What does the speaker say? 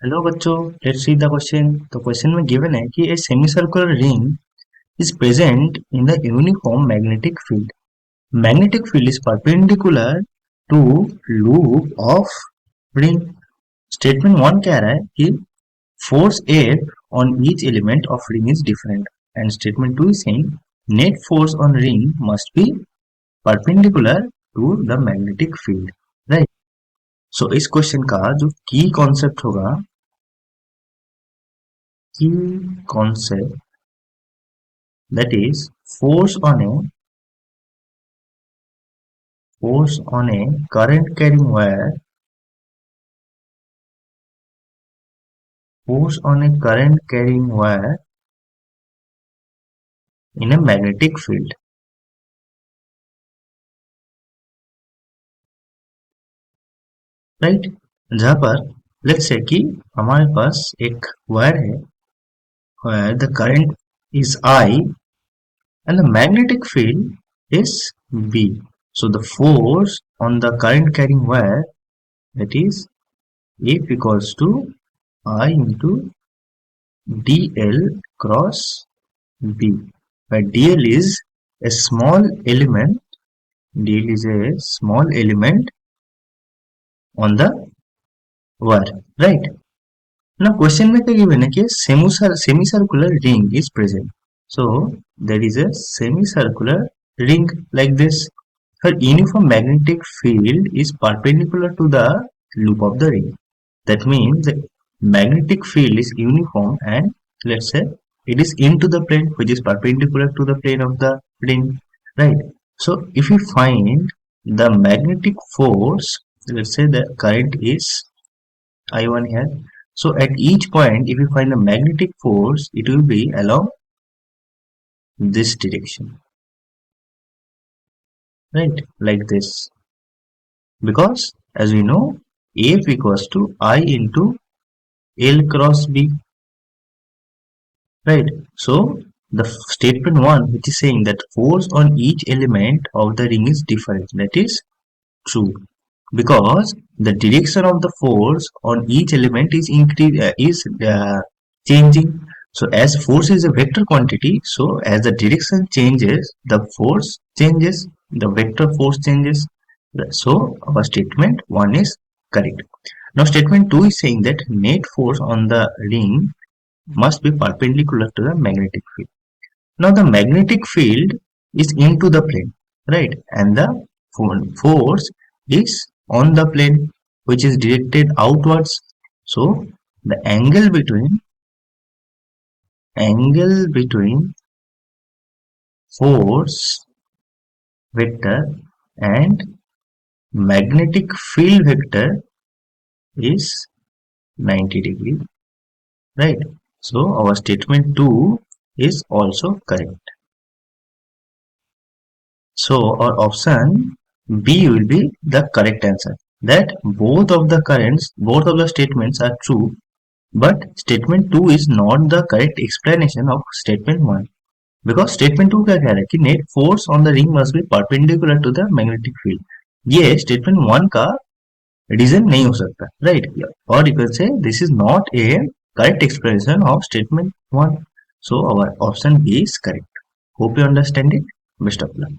Hello बच्चों, let's see the question. तो question में गिवन है कि a semi circular ring is present in the uniform magnetic field. Magnetic field is perpendicular to loop of ring. Statement one कह रहा है कि force F on each element of ring is different, and statement two is saying net force on ring must be perpendicular to the magnetic field, right? So इस question का जो की concept होगा, key concept, that is force on a current carrying wire, force on a current carrying wire in a magnetic field, right. जहां पर let's say कि हमारे पास एक वायर है, where the current is I and the magnetic field is B. So the force on the current carrying wire, that is F equals to I into dl cross B, where a small element dl is a small element on the wire, right? Now question में क्या given है कि semicircular ring is present. So there is a semicircular ring like this. Her uniform magnetic field is perpendicular to the loop of the ring. That means the magnetic field is uniform, and let's say it is into the plane which is perpendicular to the plane of the ring, right? So if we find the magnetic force, let's say the current is I1 here. So at each point, if you find the magnetic force, it will be along this direction, right? Like this. Because as we know, F equals to I into L cross B, right? So the statement one, which is saying that force on each element of the ring is different, that is true, because the direction of the force on each element is changing. So as force is a vector quantity, so as the direction changes, the force changes, the vector force changes. So our statement one is correct. Now statement two is saying that net force on the ring must be perpendicular to the magnetic field. Now the magnetic field is into the plane, right? And the force is on the plane which is directed outwards. So the angle between force vector and magnetic field vector is 90 degree, right? So our statement 2 is also correct. So our option B will be the correct answer. That both of the statements are true, but statement 2 is not the correct explanation of statement 1. Because statement 2 क्या कह रहा है कि net force on the ring must be perpendicular to the magnetic field. ये statement 1 का reason नहीं हो सकता, right? Or you can say this is not a correct explanation of statement 1. So our option B is correct. Hope you understand it. Best of luck.